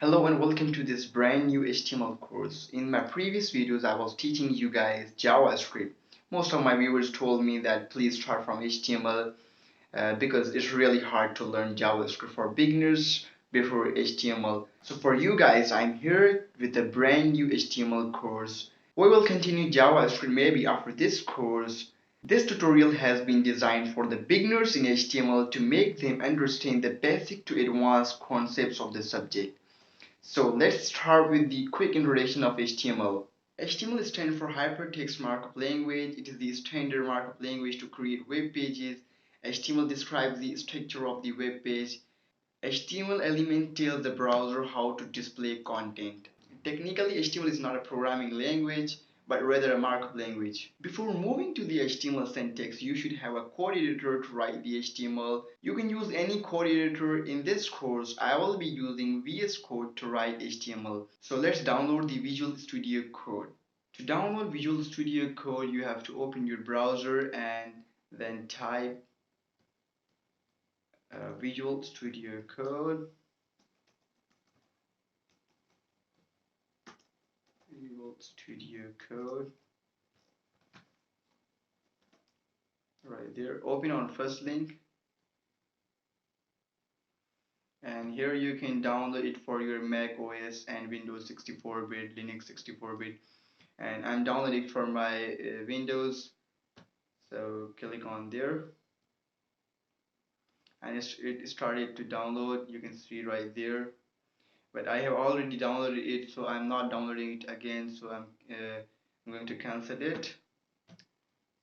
Hello and welcome to this brand new HTML course. In my previous videos, I was teaching you guys JavaScript. Most of my viewers told me that please start from HTML because it's really hard to learn JavaScript for beginners before HTML. So for you guys, I'm here with a brand new HTML course. We will continue JavaScript maybe after this course. This tutorial has been designed for the beginners in HTML to make them understand the basic to advanced concepts of the subject. So let's start with the quick introduction of HTML. HTML stands for Hypertext Markup Language. It is the standard markup language to create web pages. HTML describes the structure of the web page. HTML element tells the browser how to display content. Technically, HTML is not a programming language, but rather a markup language. Before moving to the HTML syntax, you should have a code editor to write the HTML. You can use any code editor. In this course, I will be using VS Code to write HTML. So let's download the Visual Studio Code. To download Visual Studio Code, you have to open your browser and then type Visual Studio Code. Visual Studio Code. Right there. Open on first link. And here you can download it for your Mac OS and Windows 64-bit, Linux 64-bit. And I'm downloading it for my Windows. So click on there. And it started to download. You can see right there. But I have already downloaded it, so I'm not downloading it again. So I'm going to cancel it.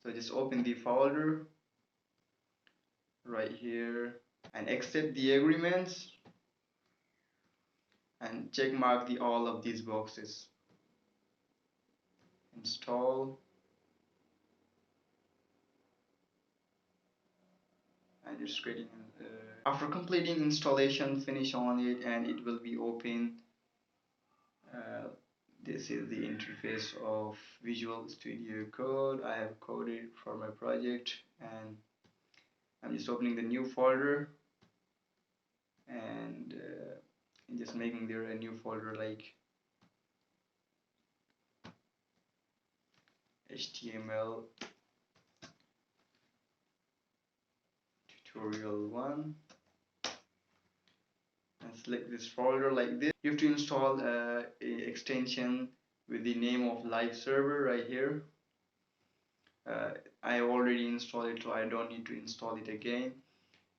So just open the folder right here and accept the agreements and check mark the all of these boxes. Install and it's creating. After completing installation, finish on it and it will be open. This is the interface of Visual Studio Code. I have coded for my project and I'm just opening the new folder and just making there a new folder like HTML tutorial 1 and select this folder like this. You have to install a extension with the name of live server right here. I already installed it, so I don't need to install it again.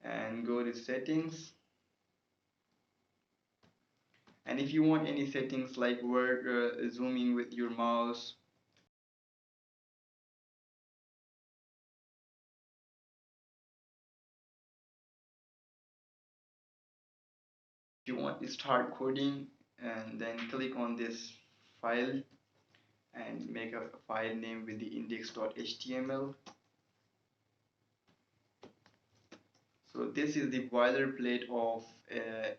And go to settings, and if you want any settings like word zooming with your mouse, if you want to start coding, and then click on this file and make a file name with the index.html. So this is the boilerplate of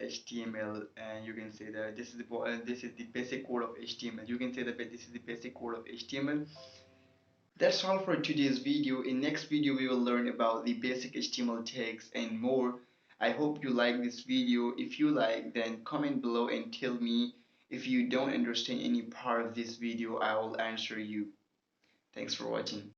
HTML, and you can say that this is the basic code of HTML. You can say that this is the basic code of HTML. That's all for today's video. In next video we will learn about the basic HTML tags and more. I hope you like this video. If you like, then comment below and tell me. If you don't understand any part of this video, I will answer you. Thanks for watching.